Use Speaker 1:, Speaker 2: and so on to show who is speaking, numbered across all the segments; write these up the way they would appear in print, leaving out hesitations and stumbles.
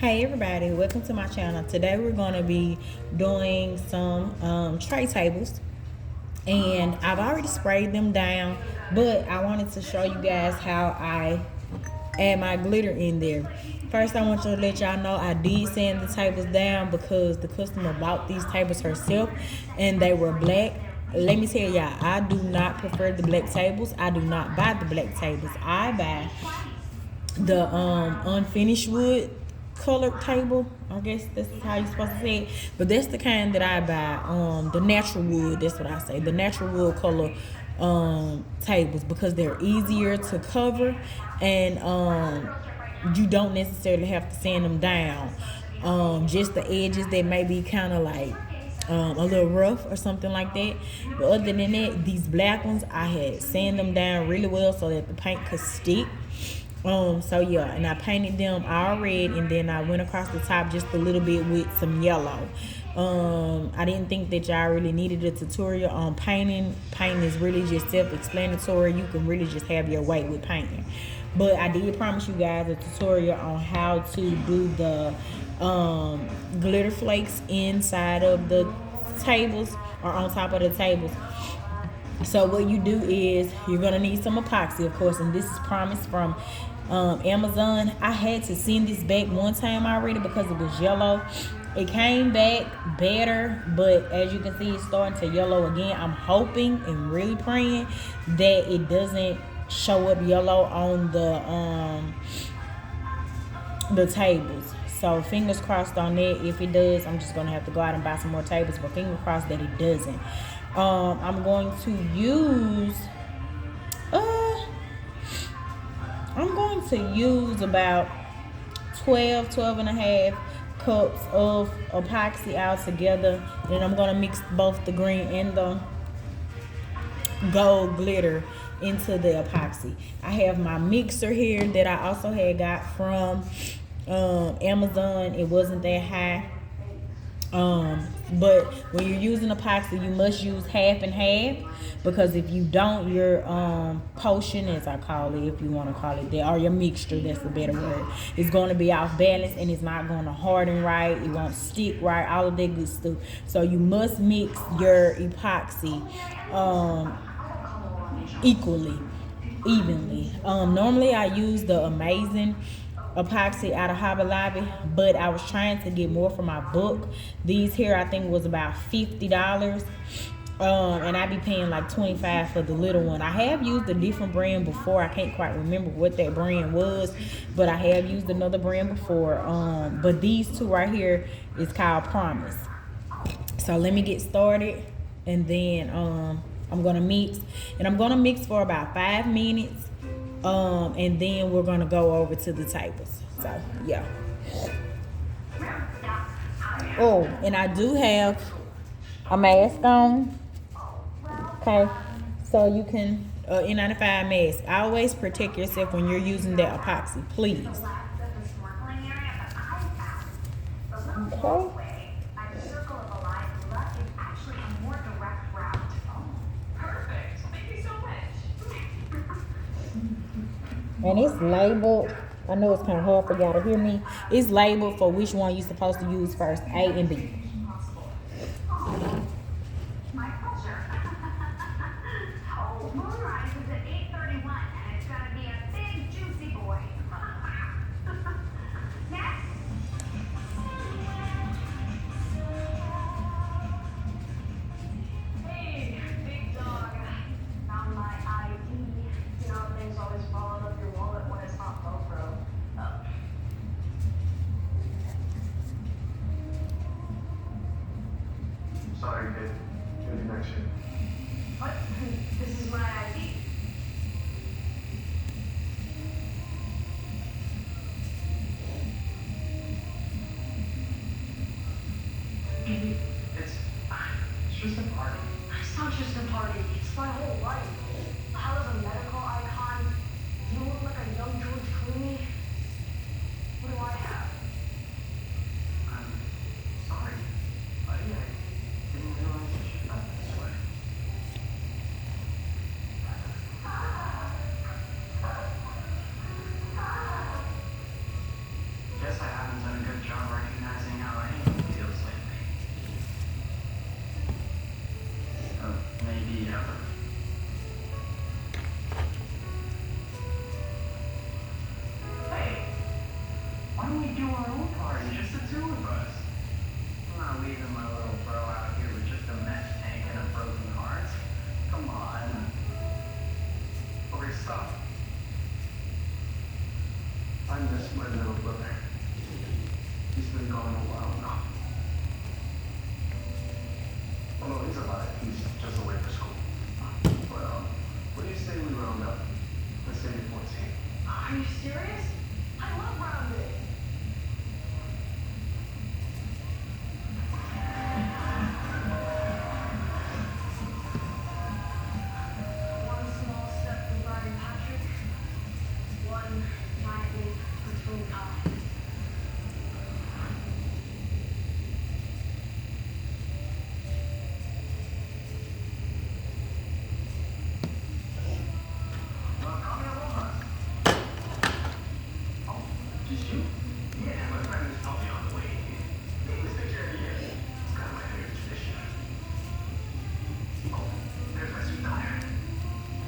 Speaker 1: Hey everybody, welcome to my channel. Today we're going to be doing some tray tables, and I've already sprayed them down, but I wanted to show you guys how I add my glitter in there. First, I want to let y'all know I did sand the tables down because the customer bought these tables herself and they were black. Let me tell y'all, I do not prefer the black tables. I do not buy the black tables. I buy the unfinished wood colored table. I guess that's how you're supposed to say it, but that's the kind that I buy. The natural wood, that's what I say, the natural wood color tables, because they're easier to cover, and you don't necessarily have to sand them down. Just the edges that may be kind of like a little rough or something like that. But other than that, these black ones, I had sand them down really well so that the paint could stick. So yeah, and I painted them all red, and then I went across the top just a little bit with some yellow. I didn't think that y'all really needed a tutorial on painting. Painting is really just self-explanatory. You can really just have your way with painting. But I did promise you guys a tutorial on how to do the glitter flakes inside of the tables, or on top of the tables. So what you do is you're gonna need some epoxy, of course, and this is promised from Amazon. I had to send this back one time already because it was yellow. It came back better, but as you can see, it's starting to yellow again. I'm hoping and really praying that it doesn't show up yellow on the tables. So fingers crossed on that. If it does, I'm just gonna have to go out and buy some more tables, but fingers crossed that it doesn't. I'm going to use about 12 and a half cups of epoxy all together. Then I'm going to mix both the green and the gold glitter into the epoxy. I have my mixer here that I also had got from Amazon. It wasn't that high. But when you're using epoxy, you must use half and half, because if you don't, your potion, as I call it, if you want to call it that, or your mixture, that's the better word, is going to be off balance, and it's not going to harden right, it won't stick right, all of that good stuff. So you must mix your epoxy evenly. Normally I use the Amazing epoxy out of Hobby Lobby, but I was trying to get more for my book. These here I think was about $50, and I be paying like $25 for the little one. I have used a different brand before. I can't quite remember what that brand was, but I have used another brand before. But these two right here is called Promise. So let me get started, and then I'm gonna mix, and I'm gonna mix for about 5 minutes. And then we're gonna go over to the tables. So yeah. Oh, and I do have a mask on. Okay, so you can N95 mask. Always protect yourself when you're using that epoxy, please. Okay. And it's labeled, I know it's kind of hard for y'all to hear me. It's labeled for which one you're supposed to use first, A and B. My pleasure. Oh, Moonrise is at 8:31, and it's gonna be a big, juicy boy. Next. Hey, big dog. Found my ID. You know, things always falling up your wallet when it's not Velcro. Oh.
Speaker 2: Sorry, kid. Give me next year.
Speaker 1: What? This is my ID.
Speaker 2: round up. Let's say you're 14.
Speaker 3: Are you serious? I love rounding. One small step for Brian Patrick, one giant leap for Tony Collins.
Speaker 2: Just you? Yeah, my friend is probably on the way. Please take care of you. It's kind of my favorite tradition. Oh, there's my sweet tire.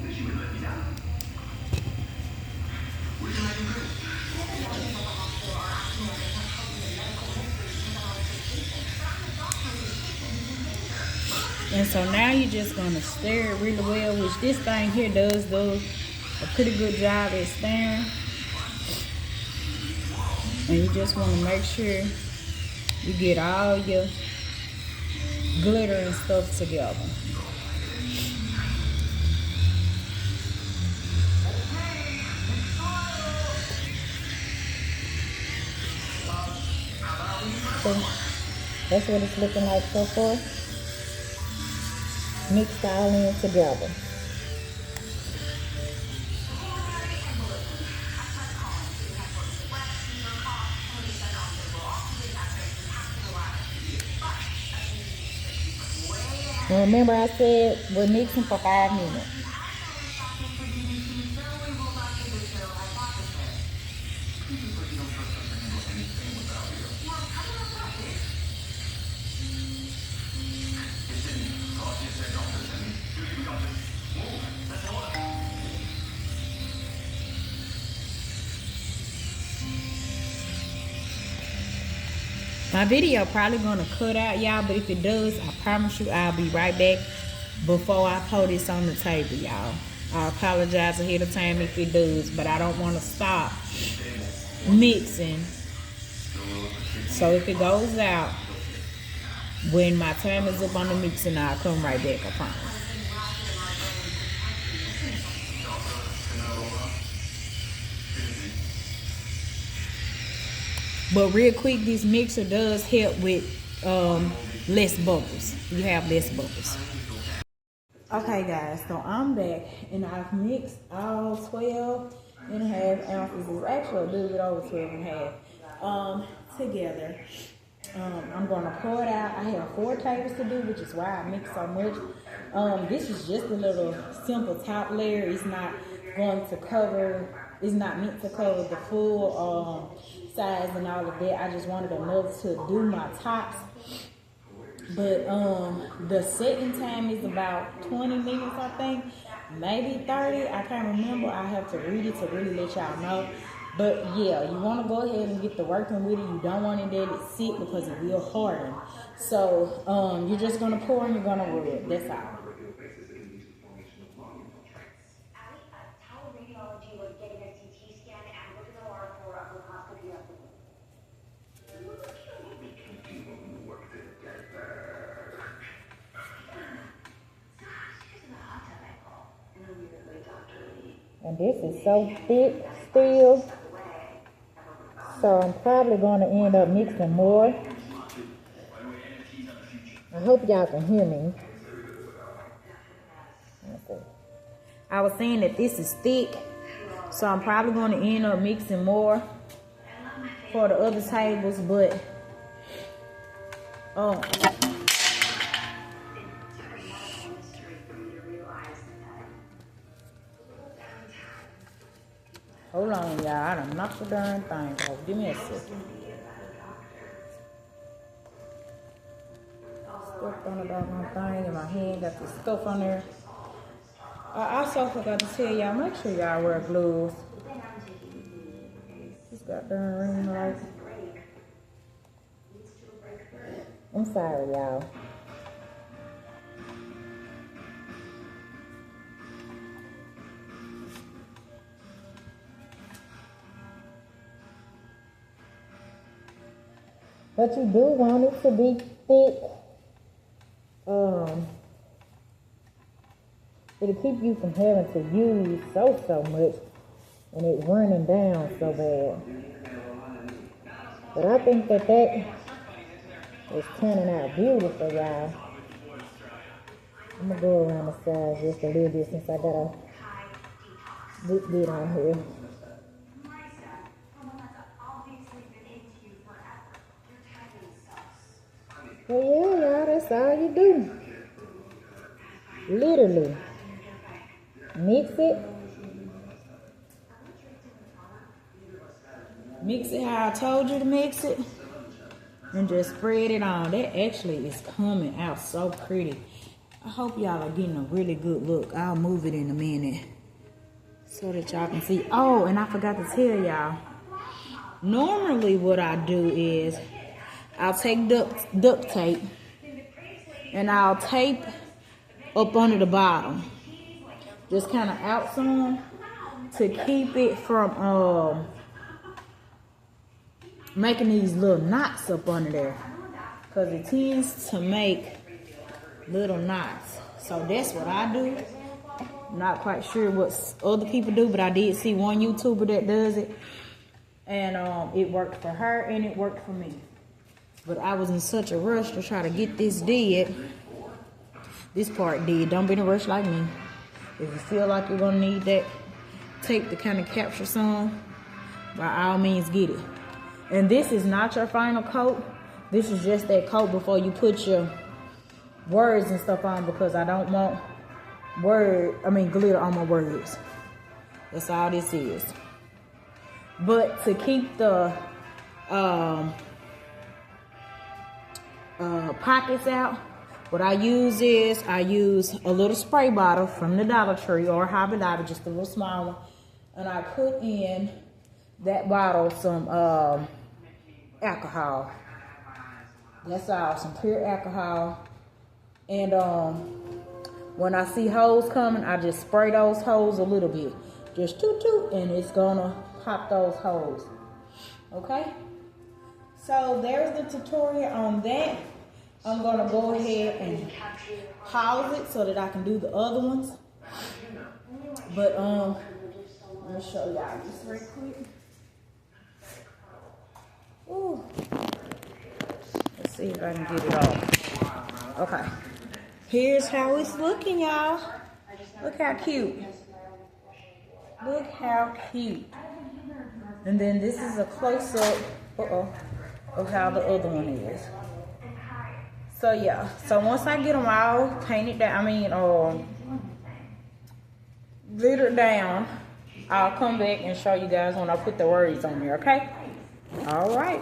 Speaker 2: Wish you would let me down. Would you like to go?
Speaker 1: And so now you're just gonna stir it really well, which this thing here does a pretty good job at stirring. And you just want to make sure you get all your glitter and stuff together. So that's what it's looking like so far. Mixed all in together. And remember I said we're mixing for 5 minutes. My video probably gonna cut out, y'all, but if it does, I promise you I'll be right back before I pour this on the table, y'all. I apologize ahead of time if it does, but I don't want to stop mixing. So if it goes out, when my time is up on the mixing, I'll come right back, I promise. But real quick, this mixer does help with less bubbles. You have less bubbles. Okay guys, so I'm back and I've mixed all 12.5 ounces. It's actually a little bit over 12.5 together. I'm gonna pour it out. I have 4 tables to do, which is why I mix so much. This is just a little simple top layer. It's not going to cover, it's not meant to cover the full size and all of that. I just wanted enough to do my tops. But the setting time is about 20 minutes, I think, maybe 30. I can't remember. I have to read it to really let y'all know. But yeah, you want to go ahead and get to working with it. You don't want it let it sit because it will harden. So you're just gonna pour and you're gonna rub. That's all. And this is so thick still, so I'm probably going to end up mixing more. I hope y'all can hear me. I was saying that this is thick, so I'm probably going to end up mixing more for the other tables, but hold on, y'all. I done knocked the darn thing off. Give me a second. Stuff on the darn thing, and my hand got this stuff on there. I also forgot to tell y'all, make sure y'all wear gloves. This got darn ring light. I'm sorry, y'all. But you do want it to be thick. It'll keep you from having to use so much and it running down so bad. But I think that is turning out beautiful, y'all. I'm gonna go around the sides just a little bit since I got a big bit on here. Well, yeah, y'all, that's all you do. Literally. Mix it. Mix it how I told you to mix it. And just spread it on. That actually is coming out so pretty. I hope y'all are getting a really good look. I'll move it in a minute so that y'all can see. Oh, and I forgot to tell y'all. Normally what I do is I'll take duct tape and I'll tape up under the bottom. Just kind of out some to keep it from making these little knots up under there. Because it tends to make little knots. So that's what I do. Not quite sure what other people do, but I did see one YouTuber that does it. And it worked for her and it worked for me. But I was in such a rush to try to get this did. This part did. Don't be in a rush like me. If you feel like you're going to need that tape to kind of capture some, by all means get it. And this is not your final coat. This is just that coat before you put your words and stuff on, because I don't want glitter on my words. That's all this is. But to keep the pockets out, what I use is a little spray bottle from the Dollar Tree or Hobby Lobby, just a little small one, and I put in that bottle some alcohol. That's all, some pure alcohol. And when I see holes coming, I just spray those holes a little bit, just toot, and it's gonna pop those holes. Okay, so there's the tutorial on that. I'm gonna go ahead and pause it so that I can do the other ones. But let me show y'all this real quick. Ooh. Let's see if I can get it off. Okay. Here's how it's looking, y'all. Look how cute. Look how cute. And then this is a close-up of how the other one is. So yeah, so once I get them all painted down, glittered down, I'll come back and show you guys when I put the words on there, okay? All right.